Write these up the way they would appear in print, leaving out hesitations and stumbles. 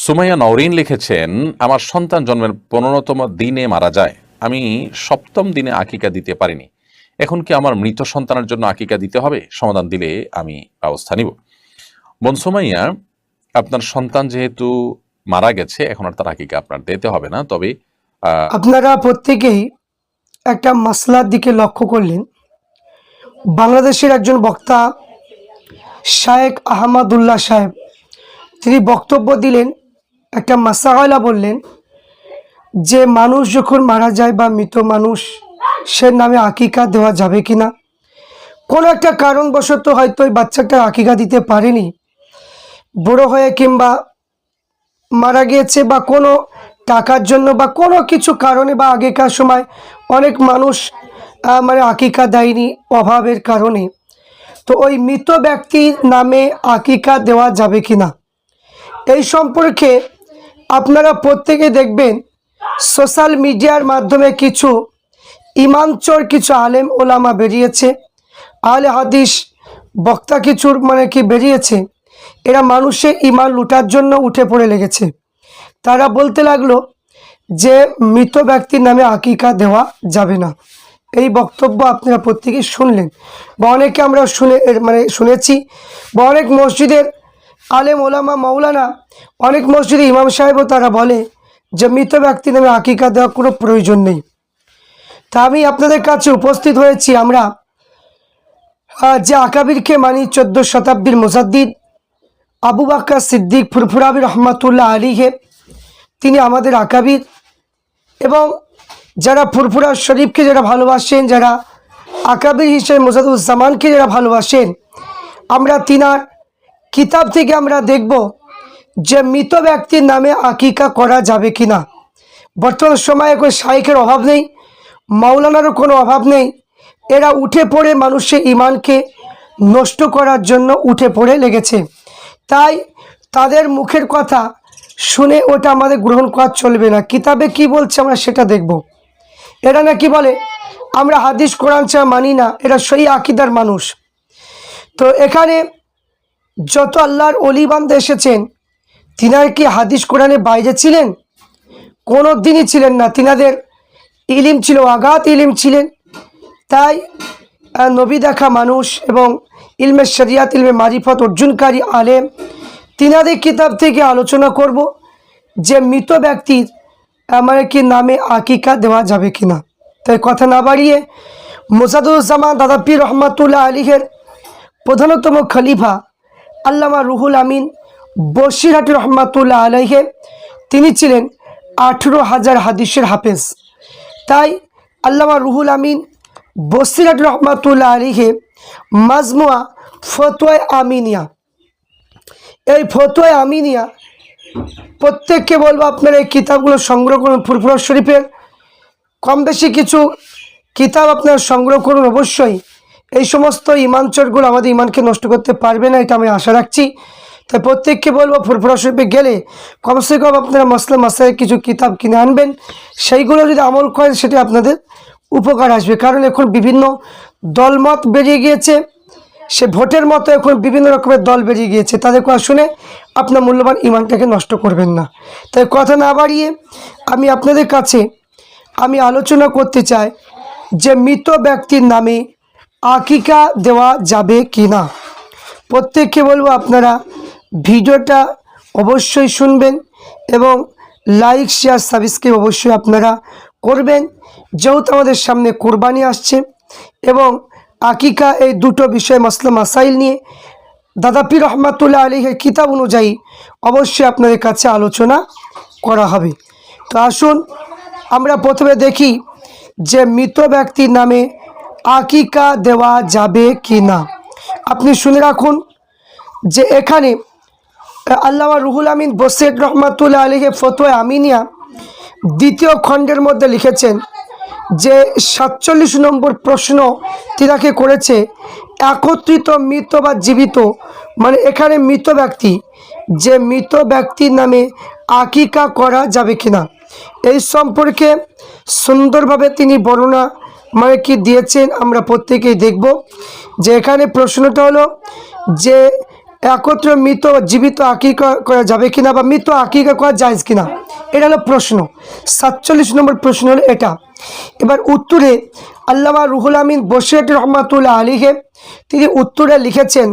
সুমাইয়া নওরিন লিখেছেন, আমার সন্তান জন্মের 15তম দিনে মারা যায়। আমি 7ম দিনে আকিকা দিতে পারিনি। এখন কি আমার মৃত সন্তানের জন্য আকিকা দিতে হবে? সমাধান দিলে আমি ব্যবস্থা নিব। বোন সুমাইয়া, আপনার সন্তান যেহেতু মারা গেছে, এখন আর তার আকিকা আপনার দিতে হবে না। তবে আপনারা প্রত্যেকেই একটা মাসলার দিকে লক্ষ্য করলেন। বাংলাদেশের একজন বক্তা শায়েখ আহমদুল্লাহ সাহেব তিনি বক্তব্য দিলেন, একটা মাসালা বললেন যে মানুষ যখন মারা যায় বা মৃত মানুষ সে নামে আকিকা দেওয়া যাবে কিনা। কোনো একটা কারণবশত হয়তো ওই বাচ্চাটা আকিকা দিতে পারেনি, বড় হয়ে কিংবা মারা গিয়েছে বা কোনো টাকার জন্য বা কোনো কিছু কারণে, বা আগেকার সময় অনেক মানুষ আকিকা দেয়নি অভাবের কারণে। তো ওই মৃত ব্যক্তির নামে আকিকা দেওয়া যাবে কিনা এই সম্পর্কে আপনারা প্রত্যেকে দেখবেন সোশ্যাল মিডিয়ার মাধ্যমে কিছু ইমানচোর কিছু আলেম ওলামা বেরিয়েছে, আহলে হাদিস বক্তা কিছুর বেরিয়েছে। এরা মানুষের ইমান লুটার জন্য উঠে পড়ে লেগেছে। তারা বলতে লাগলো যে মৃত ব্যক্তির নামে আকিকা দেওয়া যাবে না। এই বক্তব্য আপনারা প্রত্যেকেই শুনলেন বা অনেকে আমরা শুনেছি, বা অনেক মসজিদের আলেম ওলামা মৌলানা, অনেক মসজিদে ইমাম সাহেবও তারা বলে যে মৃত ব্যক্তির নামে আকিকা দেওয়ার কোনো প্রয়োজন নেই। তা আমি আপনাদের কাছে উপস্থিত হয়েছি, আমরা যে আকাবিরকে মানি 14 শতাব্দীর মুজাদ্দিদ আবু বকর সিদ্দিক ফুরফুরাবি রহমাতুল্লাহ আলাইহি, তিনি আমাদের আকাবির। এবং যারা ফুরফুরা শরীফকে যারা ভালোবাসেন, যারা আকাবির হিসেবে মুজাদুজ্জামানকে যারা ভালোবাসেন, আমরা তিনার কিতাব থেকে আমরা দেখব যে মৃত ব্যক্তির নামে আকিকা করা যাবে কিনা। বর্তমান সময়ে কোনো শাইখের অভাব নেই, মাওলানারও কোনো অভাব নেই। এরা উঠে পড়ে মানুষের ইমানকে নষ্ট করার জন্য উঠে পড়ে লেগেছে। তাই তাদের মুখের কথা শুনে ওটা আমাদের গ্রহণ করা চলবে না। কিতাবে কি বলছে আমরা সেটা দেখব। এরা নাকি বলে আমরা হাদিস কোরআন ছাড়া মানি না, এরা সহি আকিদার মানুষ। তো এখানে যত আল্লাহর অলি বান্দা এসেছেন, তিনার কি হাদিস কোরআনের বাইরে ছিলেন? কোনো দিনই ছিলেন না। তিনাদের ইলিম ছিল, আগাত ইলিম ছিলেন। তাই নবী দেখা মানুষ এবং ইলমে শরিয়াত, ইলমে মারিফত অর্জনকারী আলেম, তিনাদের কিতাব থেকে আলোচনা করব যে মৃত ব্যক্তির কি নামে আকিকা দেওয়া যাবে কিনা। তাই কথা না বাড়িয়ে মুজাদুজ্জামান দাদা পীর রহমাতুল্লাহ আলাইহির প্রধানতম খলিফা আল্লামা রুহুল আমিন বসিরহাটি রহমাতুল্লাহ আলাইহি, তিনি ছিলেন 18,000 হাদিসের হাফেজ। তাই আল্লামা রুহুল আমিন বসিরহাটি রহমাতুল্লাহ আলাইহি মাজমুয়া ফতোয়া আমিনিয়া, এই ফতোয়া আমিনিয়া প্রত্যেককে বলবো আপনারা এই কিতাবগুলো সংগ্রহ করুন। ফুরফুরা শরীফের কম বেশি কিছু কিতাব আপনারা সংগ্রহ করুন অবশ্যই। এই সমস্ত ইমানচোরগুলো আমাদের ইমানকে নষ্ট করতে পারবে না, এটা আমি আশা রাখছি। তাই প্রত্যেককে বলবো ফুরফুরা শরীফে গেলে কমসে কম আপনারা মাসায়ের কিছু কিতাব কিনে আনবেন। সেইগুলো যদি আমল করেন সেটা আপনাদের উপকার আসবে। কারণ এখন বিভিন্ন দলমত বেরিয়ে গিয়েছে, সে ভোটের মতো এখন বিভিন্ন রকমের দল বেরিয়ে গিয়েছে। তাদের কথা শুনে আপনার মূল্যবান ইমানটাকে নষ্ট করবেন না। তাই কথা না বাড়িয়ে আমি আপনাদের কাছে আলোচনা করতে চাই যে মৃত ব্যক্তির নামে আকিকা দেওয়া যাবে কি না। প্রত্যেককে বলবো আপনারা ভিডিওটা অবশ্যই শুনবেন এবং লাইক শেয়ার সাবস্ক্রাইব অবশ্যই আপনারা করবেন। যেহেতু আমাদের সামনে কোরবানি আসছে এবং আকিকা, এই দুটো বিষয় মাসলা মাসাইল নিয়ে দাদা পীর রহমাতুল্লাহ আলাইহির কিতাব অনুযায়ী অবশ্যই আপনাদের কাছে আলোচনা করা হবে। তো আসুন আমরা প্রথমে দেখি যে মৃত ব্যক্তির নামে আকিকা দেওয়া যাবে কি না। আপনি শুনে রাখুন যে এখানে আল্লামা রুহুল আমিন বসিরহাটি রহমাতুল্লাহ আলাইহি ফতোয়া আমিনিয়া 2য় খণ্ডের মধ্যে লিখেছেন যে 47 নম্বর প্রশ্ন তিনাকে করেছে, একত্রিত মৃত বা জীবিত, এখানে মৃত ব্যক্তি, যে মৃত ব্যক্তির নামে আকিকা করা যাবে কিনা এই সম্পর্কে সুন্দরভাবে তিনি বর্ণনা কি দিয়েছেন। আমরা প্রত্যেকেই দেখব যে এখানে প্রশ্নটা হলো যে একত্রে মৃত জীবিত আকিকা করা যাবে কিনা বা মৃত আকিকা করা জায়েজ কিনা, এটা হলো প্রশ্ন। 47 নম্বর প্রশ্ন হলো এটা। এবার উত্তরে আল্লামা রুহুল আমিন বসিরহাটি রহমাতুল্লাহ আলাইহি তিনি উত্তরে লিখেছেন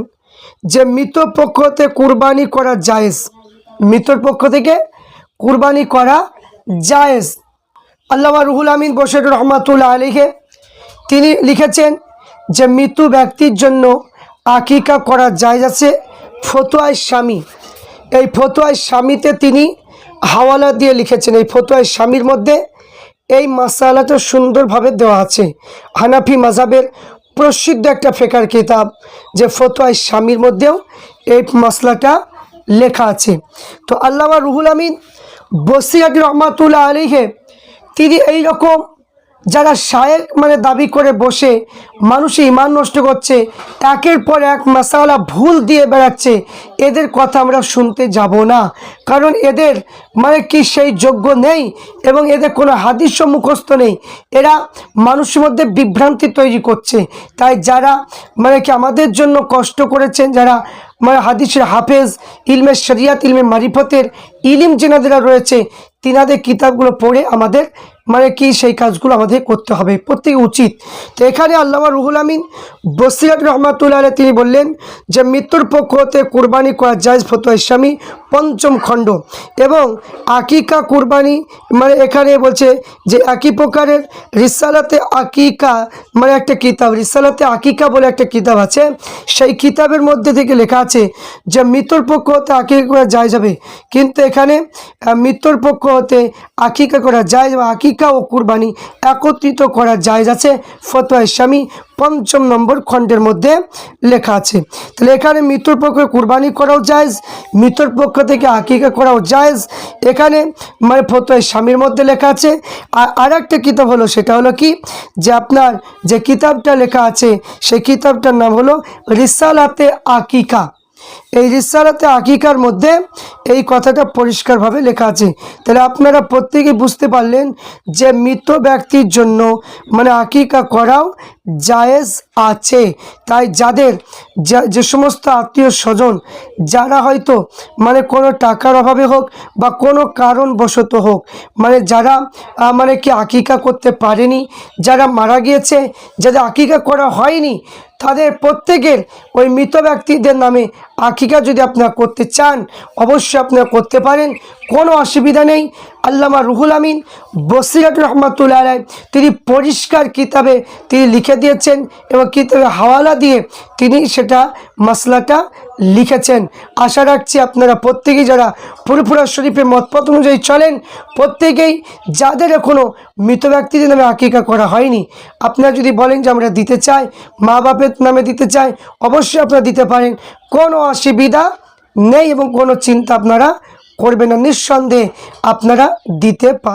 যে মৃত পক্ষ থেকে কুরবানি করা জায়েজ, মৃতর পক্ষ থেকে কুরবানি করা জায়েজ। আল্লামা রুহুল আমিন বসিরহাটি রহমাতুল্লাহ আলাইহি তিনি লিখেছেন যে মৃত ব্যক্তির জন্য আকিকা করা জায়েজ আছে ফতোয়ায়ে স্বামী। এই ফতোয়ায়ে স্বামীতে তিনি হাওয়ালা দিয়ে লিখেছেন। এই ফতোয়ায়ে স্বামীর মধ্যে এই মাসালাটা সুন্দরভাবে দেওয়া আছে। হানাফি মাযহাবের প্রসিদ্ধ একটা ফিকহের কিতাব যে ফতোয়ায়ে স্বামীর মধ্যেও এই মশলাটা লেখা আছে। তো আল্লামা রুহুল আমিন বসিরহাটি রহমাতুল্লাহ আলাইহি তিনি এইরকম যারা শায়েখ মানে দাবি করে বসে মানুষের ঈমান নষ্ট করছে, একের পর এক মাসালা ভুল দিয়ে বেড়াচ্ছে, এদের কথা আমরা শুনতে যাব না। কারণ এদের মানে কি সেই যোগ্য নেই এবং এদের কোনো হাদিস মুখস্থ নেই। এরা মানুষের মধ্যে বিভ্রান্তি তৈরি করছে। তাই যারা মানে কি আমাদের জন্য কষ্ট করেছেন, যারা মানে হাদিসের হাফেজ, ইলমে শরিয়াত, ইলমে মারিফতের ইলিম যেনাদেরা রয়েছে, তিনাদের কিতাবগুলো পড়ে আমাদের মানে কি সেই কাজগুলো আমাদের করতে হবে, প্রত্যেক উচিত। তো এখানে আল্লামা রুহুল আমিন বসিরহাটি রহমাতুল্লাহ আলাইহি তিনি বললেন যে মৃত্যুর পক্ষ হতে কুরবানি করা জায়েজ ফতোয়া ইসলামী ৫ম খণ্ড। এবং আকিকা কুরবানি মানে এখানে বলছে যে একই প্রকারের রিসালাতে আকিকা মানে একটা কিতাব, রিসালাতে আকিকা বলে একটা কিতাব আছে, সেই কিতাবের মধ্যে থেকে লেখা আছে যে মৃত্যুর পক্ষ হতে আকিকা করা জায়েজ হবে। কিন্তু এখানে মৃত্যুর পক্ষ হতে আকিকা করা জায়েজ বা আকিকা ও কুরবানি একত্রিত করা জায়েজ আছে ফতোয়া ইসলামী ৫ম নম্বর খণ্ডের মধ্যে লেখা আছে। তাহলে এখানে মৃত্যুর পক্ষে কুরবানি করাও জায়েজ, মৃত্যুর পক্ষ থেকে আকিকা করাও জায়েজ, এখানে মানে ফতোয়া ইসলামীর মধ্যে লেখা আছে। আর একটা কিতাব হলো, সেটা হলো কি যে আপনার যে কিতাবটা লেখা আছে সেই কিতাবটার নাম হলো রিসালাতে আকিকা। এই রিসালাতে আকিকার মধ্যে এই কথাটা পরিষ্কারভাবে লেখা আছে। তাহলে আপনারা প্রত্যেকেই বুঝতে পারলেন যে মৃত ব্যক্তির জন্য মানে আকিকা করাও জায়েজ আছে। তাই যাদের যে সমস্ত আত্মীয় স্বজন যারা হয়তো মানে কোনো টাকার অভাবে হোক বা কোনো কারণবশত হোক মানে যারা মানে কি আকিকা করতে পারেনি, যারা মারা গিয়েছে, যাদের আকিকা করা হয়নি, তাদের প্রত্যেকের ওই মৃত ব্যক্তিদের নামে আকিকা যদি আপনারা করতে চান অবশ্যই আপনারা করতে পারেন, কোনো অসুবিধা নেই। আল্লামা রুহুল আমিন বসিরহাটি রহমাতুল্লাহ আলাইহি তিনি পরিষ্কার কিতাবে তিনি লিখে দিয়েছেন এবং কিতাবে হাওয়ালা দিয়ে তিনি সেটা মাসলাটা লিখেছেন। আশা রাখছি আপনারা প্রত্যেকেই যারা ফুরফুরা শরীফের মতপথ অনুযায়ী চলেন, প্রত্যেকেই যাদের এখনও মৃত ব্যক্তিদের নামে আকিকা করা হয়নি, আপনারা যদি বলেন যে আমরা দিতে চাই, মা বাপের নামে দিতে চাই, অবশ্যই আপনারা দিতে পারেন, কোনো অসুবিধা নেই এবং কোনো চিন্তা আপনারা করবেন না, নিঃসন্দেহে আপনারা দিতে পারেন।